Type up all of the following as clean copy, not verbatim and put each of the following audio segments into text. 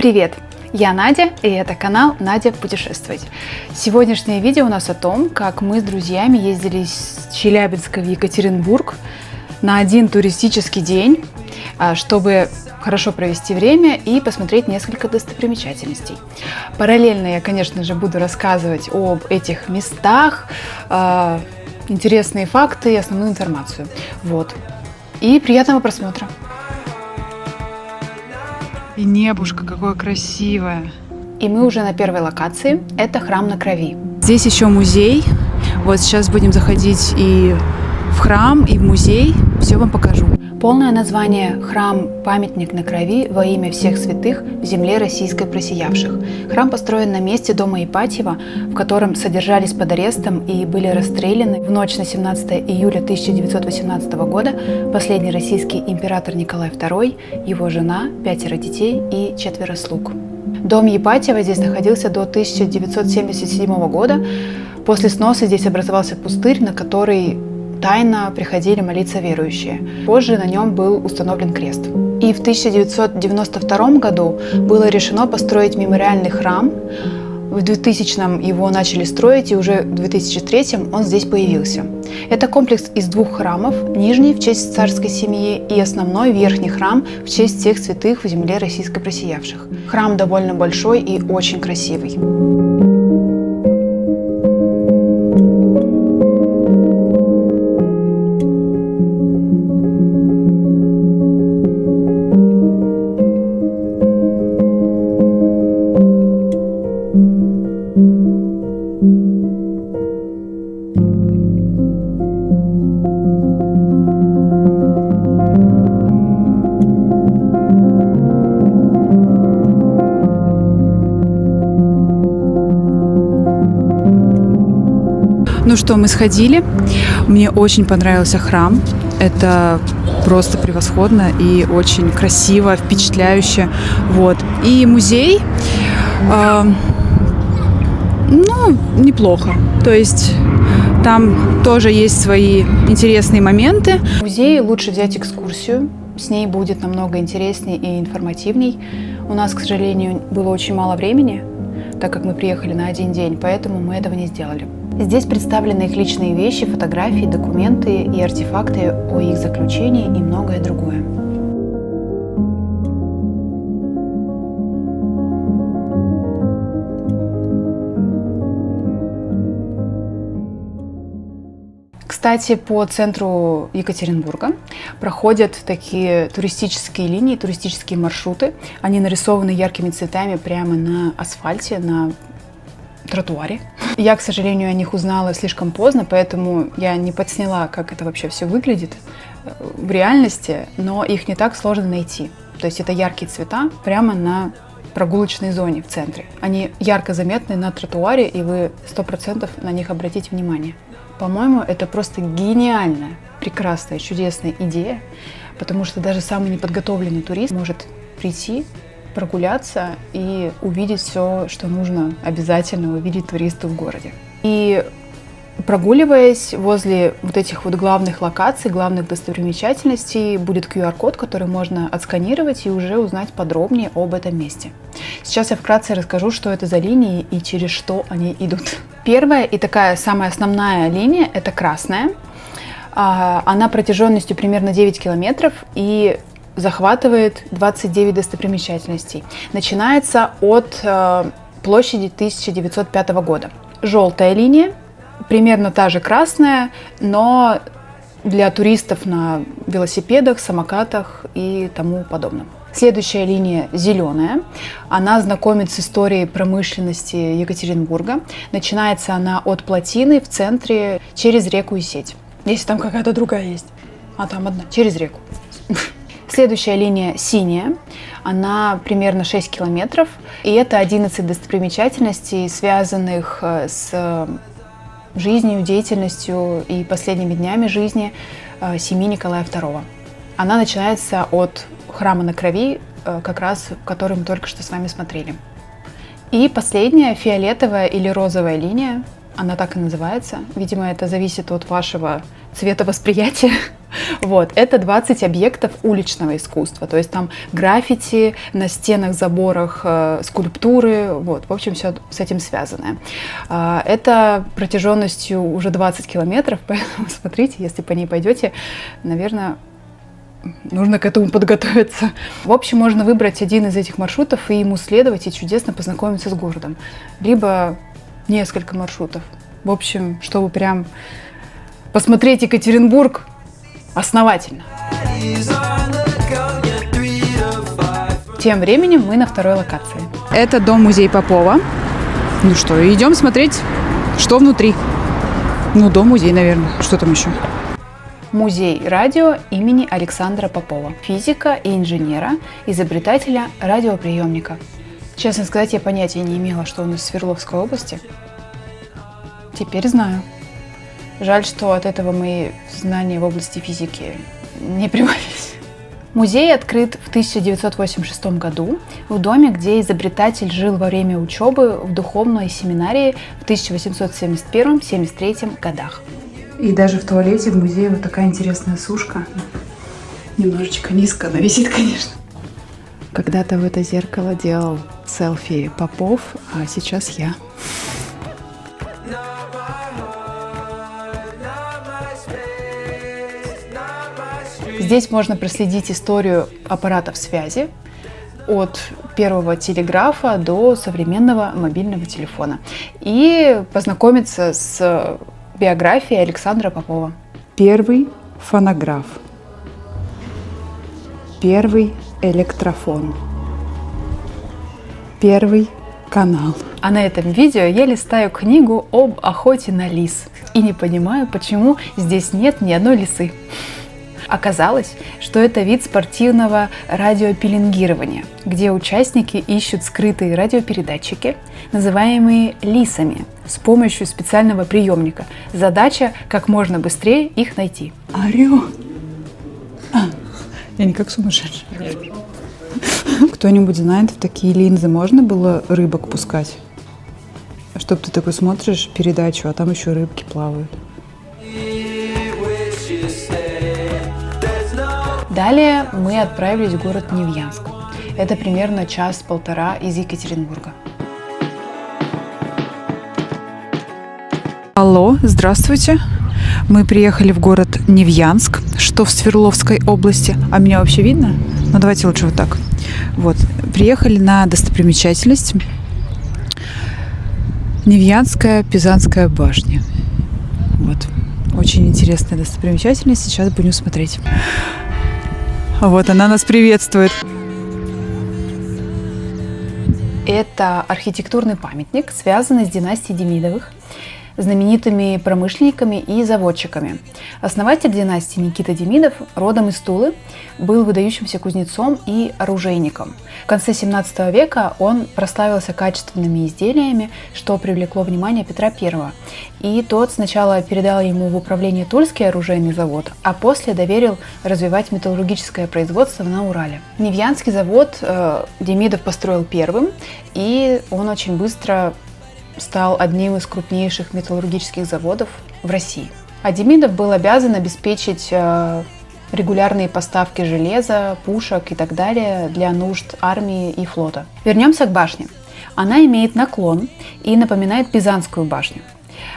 Привет! Я Надя, и это канал Надя путешествовать. Сегодняшнее видео у нас о том, как мы с друзьями ездили из Челябинска в Екатеринбург на один туристический день, чтобы хорошо провести время и посмотреть несколько достопримечательностей. Параллельно я, конечно же, буду рассказывать об этих местах, интересные факты и основную информацию. Вот. И приятного просмотра! И небушка какое красивое. И мы уже на первой локации. Это храм на Крови. Здесь еще музей. Вот сейчас будем заходить и в храм, и в музей. Все вам покажу. Полное название: храм-памятник на Крови во имя всех святых в земле российской просиявших. Храм построен на месте дома Ипатьева, в котором содержались под арестом и были расстреляны в ночь на 17 июля 1918 года последний российский император Николай II, его жена, 5 детей и 4 слуг. Дом Ипатьева здесь находился до 1977 года. После сноса здесь образовался пустырь, на который тайно приходили молиться верующие. Позже на нем был установлен крест. И в 1992 году было решено построить мемориальный храм. В 2000-м его начали строить, и уже в 2003-м он здесь появился. Это комплекс из двух храмов: нижний в честь царской семьи и основной верхний храм в честь всех святых в земле российской просиявших. Храм довольно большой и очень красивый. Ну что, мы сходили. Мне очень понравился храм. Это просто превосходно и очень красиво, впечатляюще. Вот. И музей, неплохо. То есть там тоже есть свои интересные моменты. В музее лучше взять экскурсию. С ней будет намного интереснее и информативней. У нас, к сожалению, было очень мало времени, так как мы приехали на один день, поэтому мы этого не сделали. Здесь представлены их личные вещи, фотографии, документы и артефакты о их заключении и многое другое. Кстати, по центру Екатеринбурга проходят такие туристические линии, туристические маршруты. Они нарисованы яркими цветами прямо на асфальте, на тротуаре. Я, к сожалению, о них узнала слишком поздно, поэтому я не подсняла, как это вообще все выглядит в реальности, но их не так сложно найти. То есть это яркие цвета прямо на прогулочной зоне в центре. Они ярко заметны на тротуаре, и вы 100% на них обратите внимание. По-моему, это просто гениальная, прекрасная, чудесная идея, потому что даже самый неподготовленный турист может прийти, прогуляться и увидеть все, что нужно обязательно увидеть туристу в городе. И прогуливаясь возле вот этих вот главных локаций, главных достопримечательностей, будет QR-код, который можно отсканировать и уже узнать подробнее об этом месте. Сейчас я вкратце расскажу, что это за линии и через что они идут. Первая и такая самая основная линия – это красная. Она протяженностью примерно 9 километров и захватывает 29 достопримечательностей. Начинается от площади 1905 года. Желтая линия, примерно та же красная, но для туристов на велосипедах, самокатах и тому подобном. Следующая линия зеленая. Она знакомит с историей промышленности Екатеринбурга. Начинается она от плотины в центре через реку Исеть. Если там какая-то другая есть. А там одна. Через реку. Следующая линия синяя, она примерно 6 километров, и это 11 достопримечательностей, связанных с жизнью, деятельностью и последними днями жизни семьи Николая II. Она начинается от храма на Крови, как раз который мы только что с вами смотрели. И последняя, фиолетовая или розовая линия, она так и называется. Видимо, это зависит от вашего цветовосприятия. Вот, это 20 объектов уличного искусства, то есть там граффити, на стенах, заборах, скульптуры, вот, в общем, все с этим связанное. Это протяженностью уже 20 километров, поэтому смотрите, если по ней пойдете, наверное, нужно к этому подготовиться. В общем, можно выбрать один из этих маршрутов и ему следовать, и чудесно познакомиться с городом. Либо несколько маршрутов. В общем, чтобы прям посмотреть Екатеринбург основательно. Тем временем мы на второй локации. Это дом-музей Попова. Ну что, идем смотреть, что внутри. Ну, дом-музей, наверное. Что там еще? Музей радио имени Александра Попова. Физика и инженера, изобретателя радиоприемника. Честно сказать, я понятия не имела, что он из Свердловской области. Теперь знаю. Жаль, что от этого мои знания в области физики не прибавились. Музей открыт в 1986 году в доме, где изобретатель жил во время учебы в духовной семинарии в 1871-73 годах. И даже в туалете в музее вот такая интересная сушка. Немножечко низко, но висит, конечно. Когда-то в это зеркало делал селфи Попов, а сейчас я. Здесь можно проследить историю аппаратов связи от первого телеграфа до современного мобильного телефона и познакомиться с биографией Александра Попова. Первый фонограф. Первый электрофон. Первый канал. А на этом видео я листаю книгу об охоте на лис и не понимаю, почему здесь нет ни одной лисы. Оказалось, что это вид спортивного радиопеленгирования, где участники ищут скрытые радиопередатчики, называемые лисами, с помощью специального приемника. Задача – как можно быстрее их найти. Орё! Я не как сумасшедшая. Кто-нибудь знает, в такие линзы можно было рыбок пускать? Чтоб ты такой смотришь передачу, а там еще рыбки плавают. Далее мы отправились в город Невьянск. Это примерно час-полтора из Екатеринбурга. Алло, здравствуйте. Мы приехали в город Невьянск, что в Свердловской области. А меня вообще видно? Ну, давайте лучше вот так. Вот, приехали на достопримечательность. Невьянская Пизанская башня. Вот, очень интересная достопримечательность. Сейчас будем смотреть. Вот она нас приветствует. Это архитектурный памятник, связанный с династией Демидовых, знаменитыми промышленниками и заводчиками. Основатель династии Никита Демидов, родом из Тулы, был выдающимся кузнецом и оружейником. В конце 17 века он прославился качественными изделиями, что привлекло внимание Петра I. И тот сначала передал ему в управление Тульский оружейный завод, а после доверил развивать металлургическое производство на Урале. Невьянский завод Демидов построил первым, и он очень быстро стал одним из крупнейших металлургических заводов в России. А Демидов был обязан обеспечить регулярные поставки железа, пушек и так далее для нужд армии и флота. Вернемся к башне. Она имеет наклон и напоминает Пизанскую башню.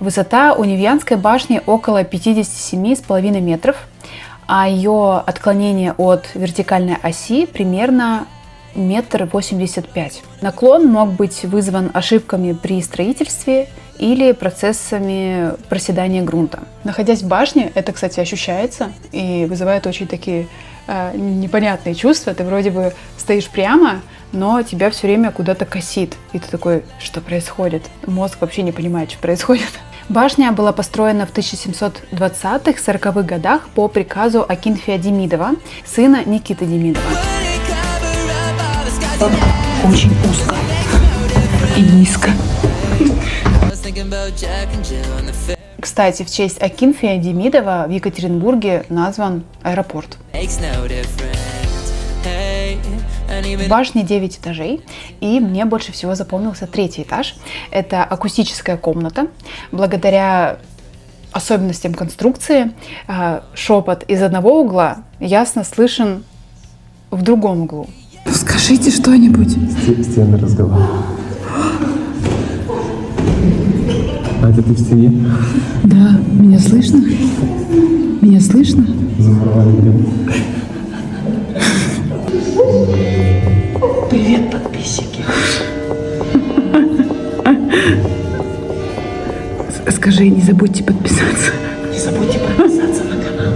Высота у Невьянской башни около 57,5 метров, а ее отклонение от вертикальной оси примерно 1,85 м. Наклон мог быть вызван ошибками при строительстве или процессами проседания грунта. Находясь в башне, это, кстати, ощущается и вызывает очень такие непонятные чувства. Ты вроде бы стоишь прямо, но тебя все время куда-то косит. И ты такой, что происходит? Мозг вообще не понимает, что происходит. Башня была построена в 1720-40-х годах по приказу Акинфея Демидова, сына Никиты Демидова. Очень узко и низко. Кстати, в честь Акинфея Демидова в Екатеринбурге назван аэропорт. В башне 9 этажей, и мне больше всего запомнился 3-й этаж. Это акустическая комната. Благодаря особенностям конструкции шепот из одного угла ясно слышен в другом углу. Скажите что-нибудь. Стены разговаривают. А это ты в стене? Да, меня слышно? Меня слышно? Замуровали прям. Привет, подписчики. Скажи, не забудьте подписаться. Не забудьте подписаться на канал,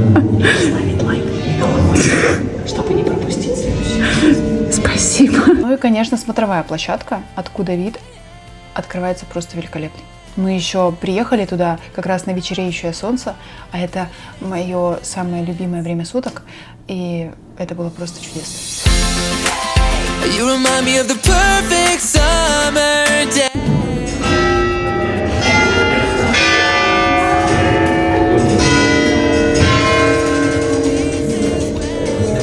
ставить лайк и колокольчик, чтобы не пропустить следующий. Спасибо. Ну и, конечно, смотровая площадка, откуда вид открывается просто великолепный. Мы еще приехали туда как раз на вечереющее солнце, а это мое самое любимое время суток, и это было просто чудесно. You remind me of the perfect summer day.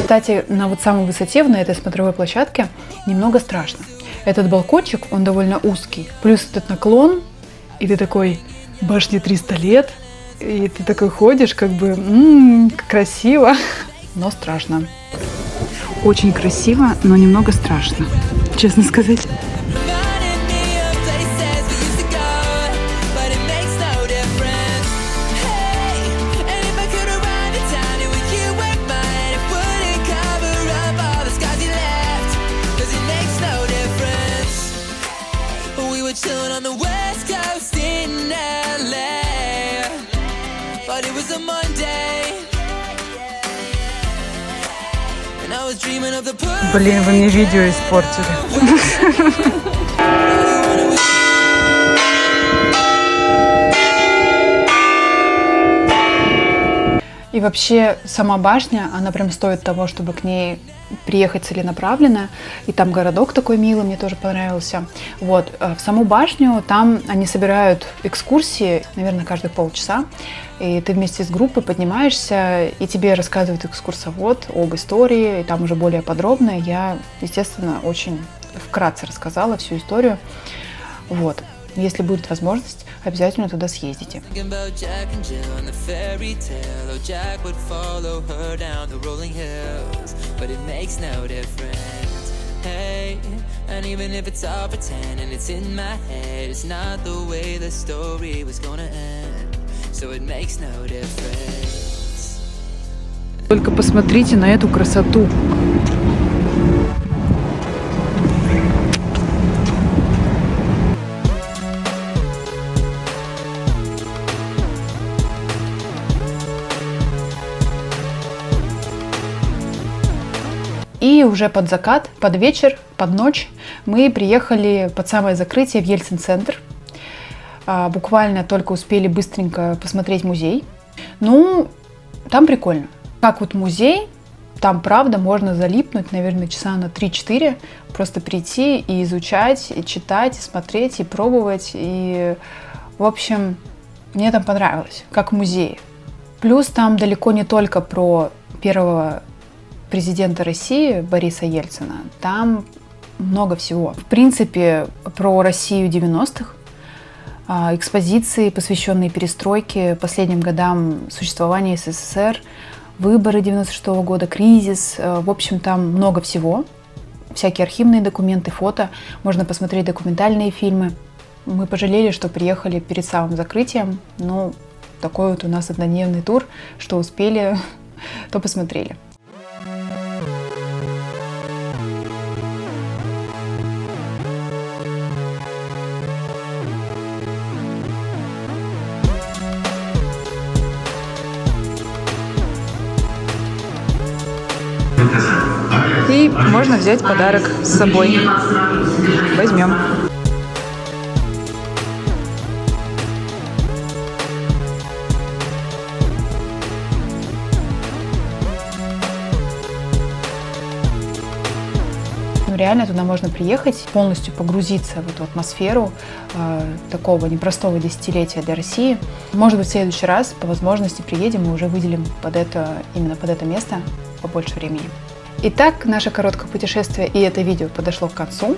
Кстати, на вот самой высоте, на этой смотровой площадке, немного страшно. Этот балкончик, он довольно узкий, плюс этот наклон, и ты такой, башне 300 лет, и ты такой ходишь, как бы, красиво, но страшно. Очень красиво, но немного страшно, честно сказать. Reminding me of places we used to go, but it makes no difference. Hey, and if I could rewind the time, it with you in mind, it wouldn't cover up all the scars you left, 'cause it makes no difference. We were chilling on the West Coast in LA, but it was a Monday. Блин, вы мне видео испортили. И вообще сама башня, она прям стоит того, чтобы к ней приехать целенаправленно. И там городок такой милый, мне тоже понравился. Вот, в саму башню там они собирают экскурсии, наверное, каждые полчаса. И ты вместе с группой поднимаешься, и тебе рассказывает экскурсовод об истории, и там уже более подробно. Я, естественно, очень вкратце рассказала всю историю. Вот. Если будет возможность, обязательно туда съездите. Только посмотрите на эту красоту. И уже под закат, под вечер, под ночь мы приехали под самое закрытие в Ельцин-центр. Буквально только успели быстренько посмотреть музей. Ну, там прикольно. Как вот музей, там, правда, можно залипнуть, наверное, часа на 3-4. Просто прийти и изучать, и читать, и смотреть, и пробовать. И, в общем, мне там понравилось, как музей. Плюс там далеко не только про первого президента России Бориса Ельцина. Там много всего. В принципе, про Россию 90-х. Экспозиции, посвященные перестройке, последним годам существования СССР, выборы 96-го года, кризис. В общем, там много всего. Всякие архивные документы, фото. Можно посмотреть документальные фильмы. Мы пожалели, что приехали перед самым закрытием. Но такой вот у нас однодневный тур, что успели, то посмотрели. И можно взять подарок с собой. Возьмем. Реально туда можно приехать, полностью погрузиться в эту атмосферу такого непростого десятилетия для России. Может быть, в следующий раз по возможности приедем и уже выделим именно под это место побольше времени. Итак, наше короткое путешествие и это видео подошло к концу.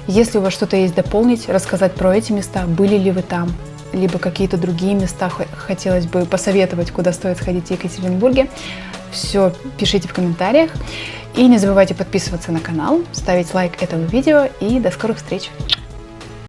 Если у вас что-то есть дополнить, рассказать про эти места, были ли вы там, либо какие-то другие места хотелось бы посоветовать, куда стоит сходить в Екатеринбурге, все пишите в комментариях. И не забывайте подписываться на канал, ставить лайк этому видео и до скорых встреч!